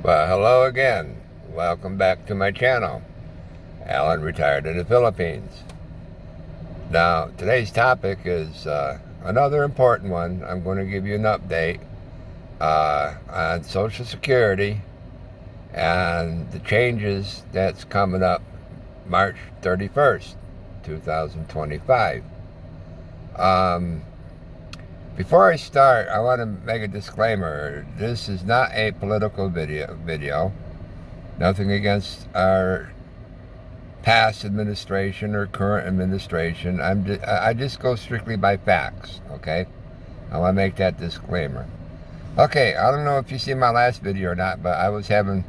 Well, hello again. Welcome back to my channel. Alan retired in the Philippines. Now, today's topic is another important one. I'm going to give you an update on Social Security and the changes that's coming up March 31st, 2025. Before I start, I want to make a disclaimer. This is not a political video. Nothing against our past administration or current administration. I just go strictly by facts, okay? I want to make that disclaimer. Okay, I don't know if you see my last video or not, but I was having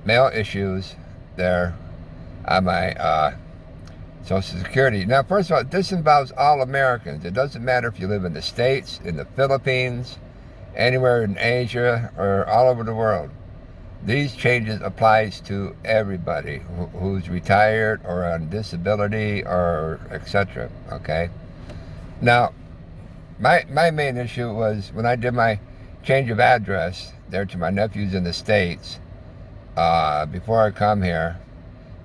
mail issues there on my Social Security. Now, first of all, this involves all Americans. It doesn't matter if you live in the States, in the Philippines, anywhere in Asia, or all over the world. These changes applies to everybody who's retired or on disability or etc. Okay. Now, my main issue was when I did my change of address there to my nephews in the States. Before I come here,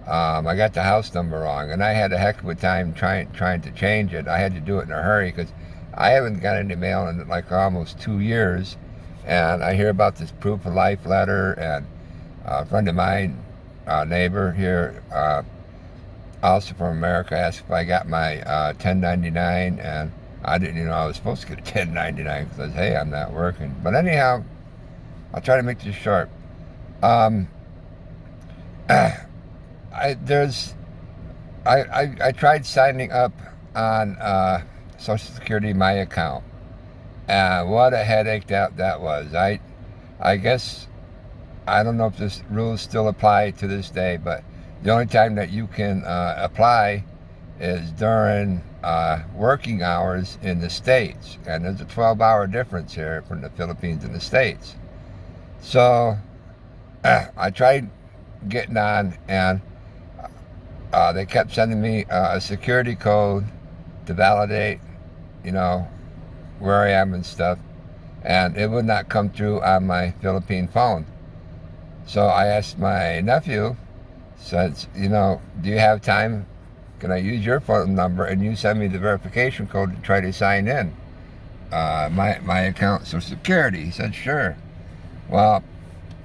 I got the house number wrong, and I had a heck of a time trying to change it. I had to do it in a hurry because I haven't got any mail in like almost 2 years, and I hear about this proof of life letter, and a friend of mine, neighbor here, also from America, asked if I got my 1099, and I didn't know I was supposed to get a 1099 because, hey, I'm not working. But anyhow, I'll try to make this short. I tried signing up on Social Security, my account, and what a headache that was. I guess, I don't know if this rules still apply to this day, but the only time that you can apply is during working hours in the States, and there's a 12-hour difference here from the Philippines and the States. So I tried getting on, and they kept sending me a security code to validate, where I am and stuff, and it would not come through on my Philippine phone. So I asked my nephew, says, do you have time? Can I use your phone number and you send me the verification code to try to sign in my account, Social Security? He said, sure. Well,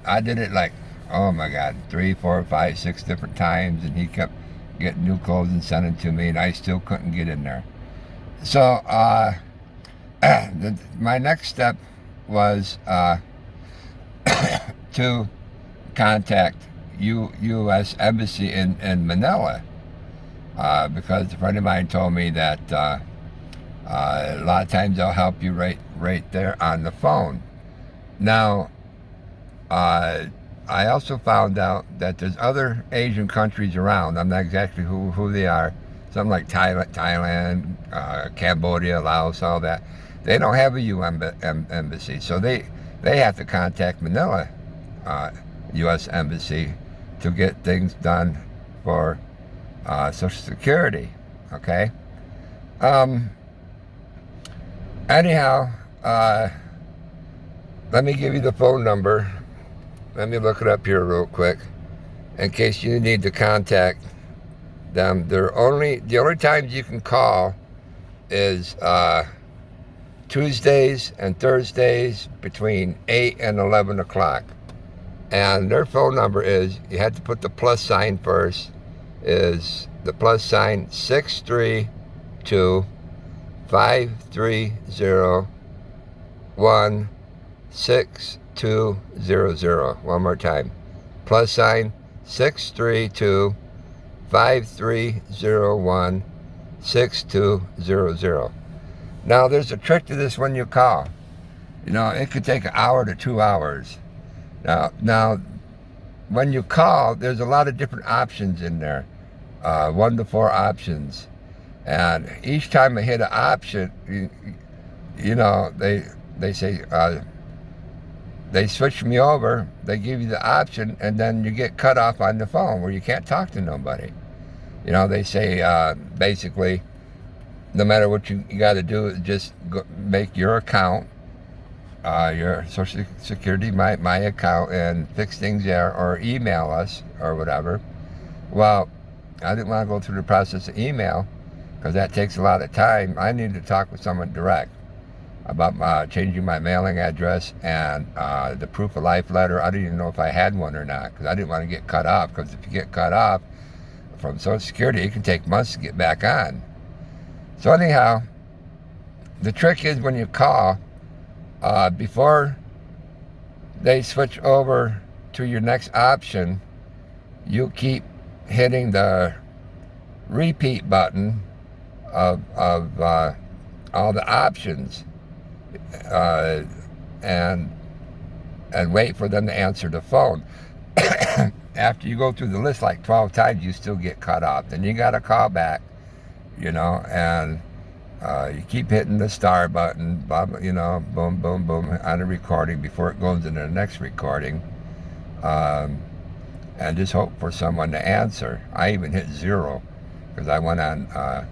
I did it like, oh my God, 3, 4, 5, 6 different times, and he kept getting new codes and sending to me, and I still couldn't get in there. So my next step was to contact US Embessy in Manila, because a friend of mine told me that a lot of times they'll help you right there on the phone. Now, I also found out that there's other Asian countries around. I'm not exactly who they are. Something like Thailand, Cambodia, Laos, all that. They don't have a UN embassy, so they have to contact Manila U.S. Embassy to get things done for Social Security. Okay. Anyhow, let me give you the phone number. Let me look it up here real quick, in case you need to contact them. The only times you can call is Tuesdays and Thursdays between 8 and 11 o'clock. And their phone number is, you have to put the plus sign first, is the plus sign 632 530 6200. One more time. Plus sign 632 5301 6200. Now, there's a trick to this when you call. It could take an hour to 2 hours. Now, when you call, there's a lot of different options in there. 1 to 4 options. And each time I hit an option, they say, they switch me over, they give you the option, and then you get cut off on the phone where you can't talk to nobody. They say, basically, no matter what you got to do, just make your account your Social Security, my account, and fix things there, or email us or whatever. Well, I didn't want to go through the process of email because that takes a lot of time. I needed to talk with someone direct about changing my mailing address and the proof of life letter. I didn't even know if I had one or not because I didn't want to get cut off, because if you get cut off from Social Security, it can take months to get back on. So anyhow, the trick is when you call, before they switch over to your next option, you keep hitting the repeat button of all the options, and wait for them to answer the phone. After you go through the list like 12 times, you still get cut off. Then you got to call back, and you keep hitting the star button, boom, boom, boom, on the recording before it goes into the next recording, and just hope for someone to answer. I even hit 0 because I went on a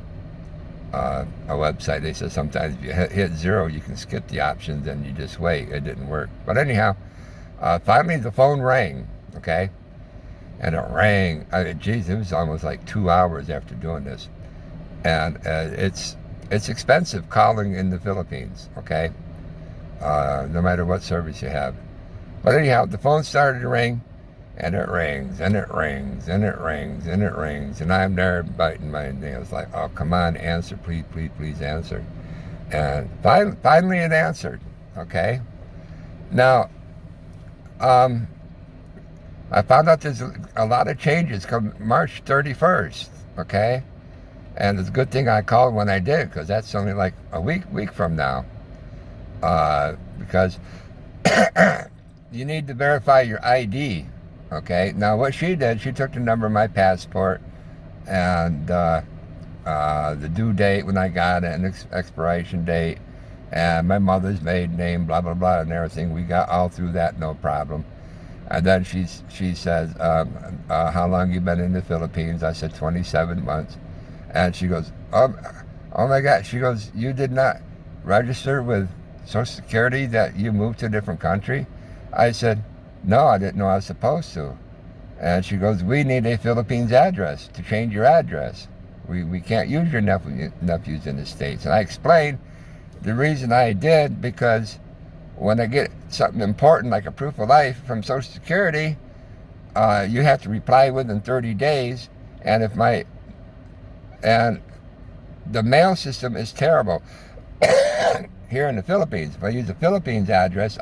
website. They said sometimes if you hit 0, you can skip the options and you just wait. It didn't work. But anyhow, finally the phone rang, okay? And it rang. Geez, it was almost like 2 hours after doing this. And it's expensive calling in the Philippines, okay? No matter what service you have. But anyhow, the phone started to ring, and it rings, and it rings, and it rings, and it rings. And I'm there biting my nails like, oh, come on, answer, please, please, please answer. And finally it answered, okay? Now, I found out there's a lot of changes come March 31st, okay? And it's a good thing I called when I did, because that's only like a week from now. Because you need to verify your ID, okay? Now what she did, she took the number of my passport and the due date when I got it, and expiration date, and my mother's maiden name, blah, blah, blah, and everything. We got all through that, no problem. And then she says, how long you been in the Philippines? I said 27 months. And she goes, oh my God. She goes, you did not register with Social Security that you moved to a different country? I said, no, I didn't know I was supposed to. And she goes, we need a Philippines address to change your address. We can't use your nephews in the States. And I explained the reason I did, because when I get something important like a proof of life from Social Security, you have to reply within 30 days. And the mail system is terrible here in the Philippines. If I use a Philippines address,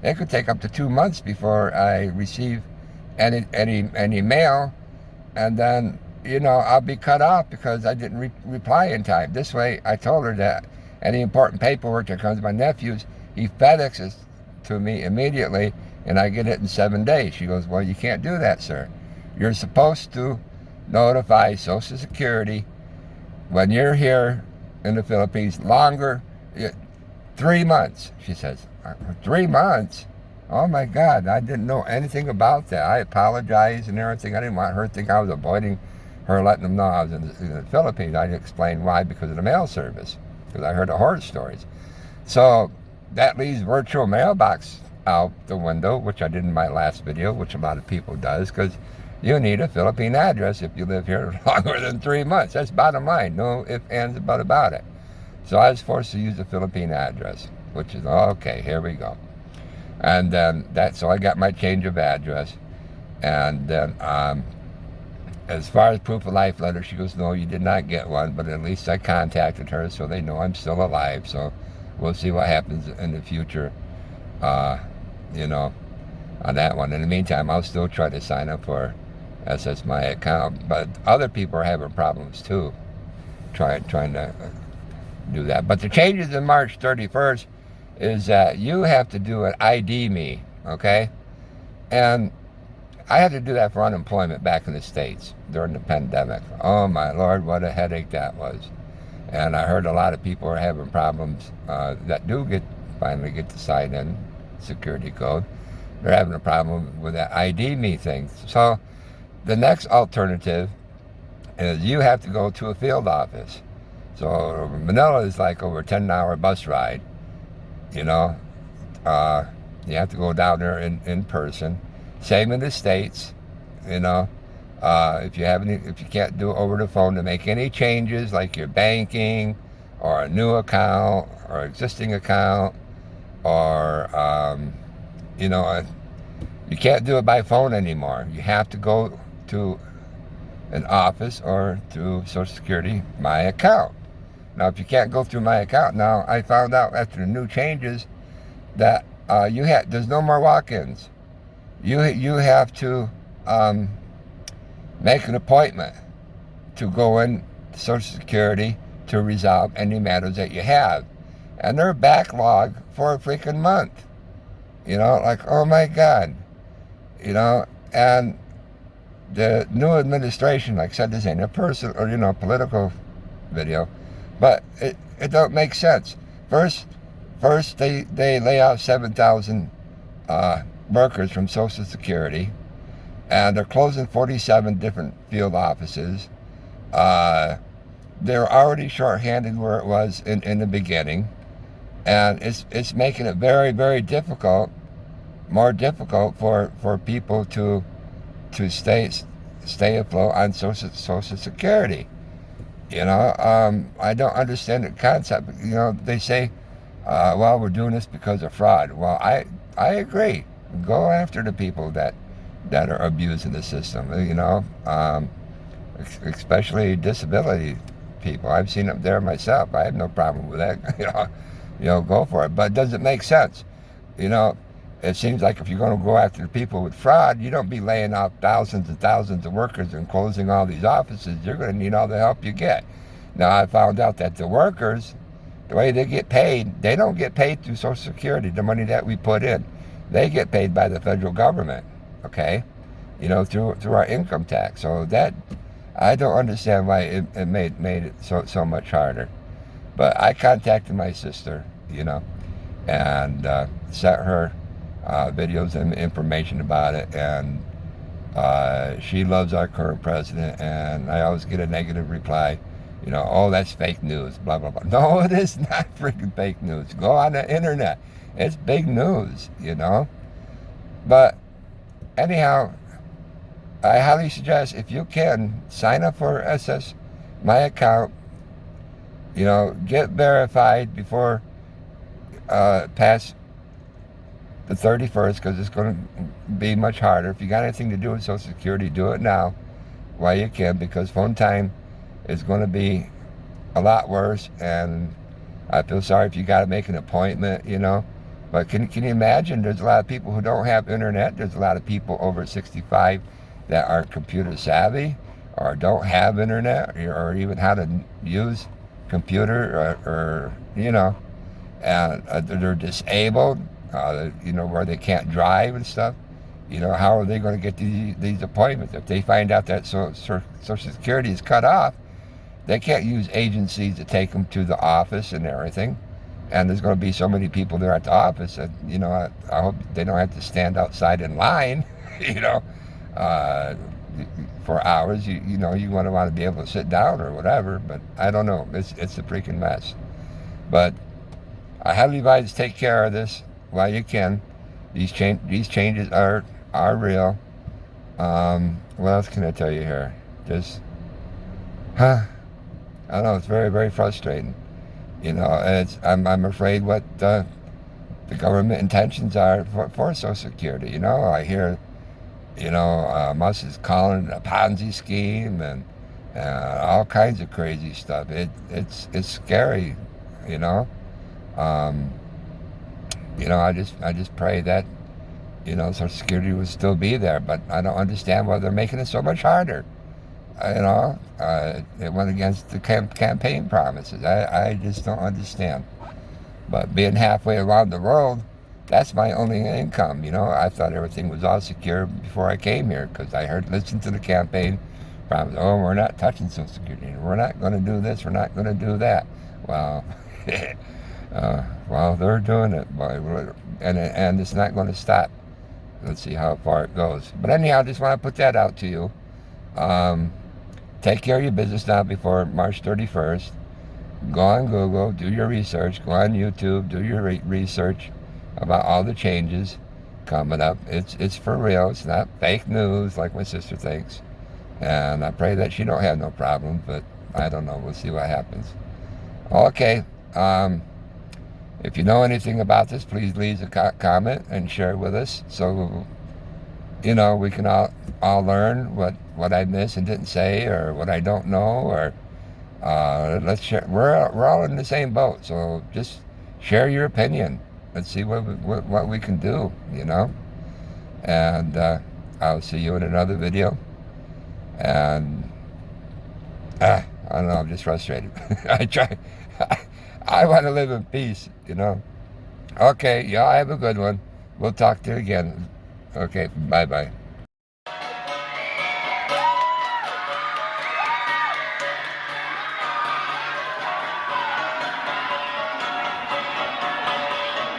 it could take up to 2 months before I receive any mail, and then I'll be cut off because I didn't reply in time. This way, I told her that any important paperwork that comes to my nephews, he FedExes to me immediately, and I get it in 7 days. She goes, well, you can't do that, sir. You're supposed to notify Social Security when you're here in the Philippines longer, 3 months. She says, 3 months? Oh my God, I didn't know anything about that. I apologized and everything. I didn't want her to think I was avoiding her, letting them know I was in the Philippines. I explained why, because of the mail service, because I heard the horror stories. So that leaves virtual mailbox out the window, which I did in my last video, which a lot of people does, because you need a Philippine address if you live here longer than 3 months. That's bottom line. No ifs, ands, but about it. So I was forced to use a Philippine address, which is, okay, here we go. And then so I got my change of address. And then as far as proof of life letter, she goes, no, you did not get one, but at least I contacted her so they know I'm still alive. So we'll see what happens in the future, on that one. In the meantime, I'll still try to sign up for SSMI account. But other people are having problems too, trying to do that. But the changes in March 31st is that you have to do an ID me, okay? And I had to do that for unemployment back in the States during the pandemic. Oh my Lord, what a headache that was. And I heard a lot of people are having problems that do finally get to sign in security code. They're having a problem with that ID me thing. So the next alternative is you have to go to a field office. So Manila is like over a 10-hour bus ride, Uh, you have to go down there in person. Same in the States, you know. If you can't do it over the phone to make any changes like your banking or a new account or existing account or you know, you can't do it by phone anymore. You have to go to an office or through Social Security, my account. Now, if you can't go through my account now, I found out after the new changes that there's no more walk-ins. You have to make an appointment to go in to Social Security to resolve any matters that you have, and they're backlogged for a freaking month. You know, like, oh my God, you know, and the new administration, like I said, this ain't a person or, you know, political video, but it don't make sense. First they lay out 7,000 workers from Social Security, and they're closing 47 different field offices. They're already shorthanded where it was in the beginning, and it's making it very, very difficult, more difficult for people to stay afloat on Social Security. You know, I don't understand the concept. You know, they say, well, we're doing this because of fraud. Well, I agree. Go after the people that are abusing the system. You know, especially disability people. I've seen it there myself. I have no problem with that. You know, go for it. But does it make sense? You know, it seems like if you're going to go after the people with fraud, you don't be laying off thousands and thousands of workers and closing all these offices. You're going to need all the help you get. Now, I found out that the workers, the way they get paid, they don't get paid through Social Security, the money that we put in. They get paid by the federal government, okay? You know, through our income tax. So that, I don't understand why it made it so much harder. But I contacted my sister, you know, and sent her videos and information about it, and she loves our current president, and I always get a negative reply, you know, oh, that's fake news, blah, blah, blah. No, it is not freaking fake news. Go on the internet. It's big news, you know. But anyhow, I highly suggest, if you can, sign up for my account, you know, get verified before past the 31st, because it's going to be much harder. If you got anything to do with Social Security, do it now while you can, because phone time is going to be a lot worse, and I feel sorry if you got to make an appointment, you know. But can you imagine, there's a lot of people who don't have internet. There's a lot of people over 65 that aren't computer savvy or don't have internet or even how to use computer or you know, and they're disabled, you know, where they can't drive and stuff. You know, how are they going to get these appointments? If they find out that Social Security is cut off, they can't use agencies to take them to the office and everything. And there's going to be so many people there at the office that, you know, I hope they don't have to stand outside in line, you know, for hours. You know, you want to be able to sit down or whatever, but I don't know. It's a freaking mess. But I highly advise take care of this while you can. These changes are real. What else can I tell you here? Just, I don't know. It's very, very frustrating. You know, I'm afraid what the government intentions are for Social Security. You know, I hear, you know, Musk is calling it a Ponzi scheme and all kinds of crazy stuff. It's scary. You know, I just pray that, you know, Social Security will still be there, but I don't understand why they're making it so much harder. You know, it went against the campaign promises. I just don't understand. But being halfway around the world, that's my only income. You know, I thought everything was all secure before I came here, because I listen to the campaign promise. Oh, we're not touching Social Security. We're not going to do this. We're not going to do that. Well, well, they're doing it, boy, and it's not going to stop. Let's see how far it goes. But anyhow, I just want to put that out to you. Take care of your business now before March 31st. Go on Google, do your research. Go on YouTube, do your research. about all the changes coming up. It's for real. It's not fake news like my sister thinks. And I pray that she don't have no problem, but I don't know. We'll see what happens. Okay. If you know anything about this, please leave a comment and share it with us, so we can all learn what I missed and didn't say, or what I don't know, or let's share. We're all in the same boat, so just share your opinion. Let's see what we can do. And I'll see you in another video. And I don't know. I'm just frustrated. I try. I want to live in peace. Okay, y'all have a good one. We'll talk to you again. Okay, bye-bye.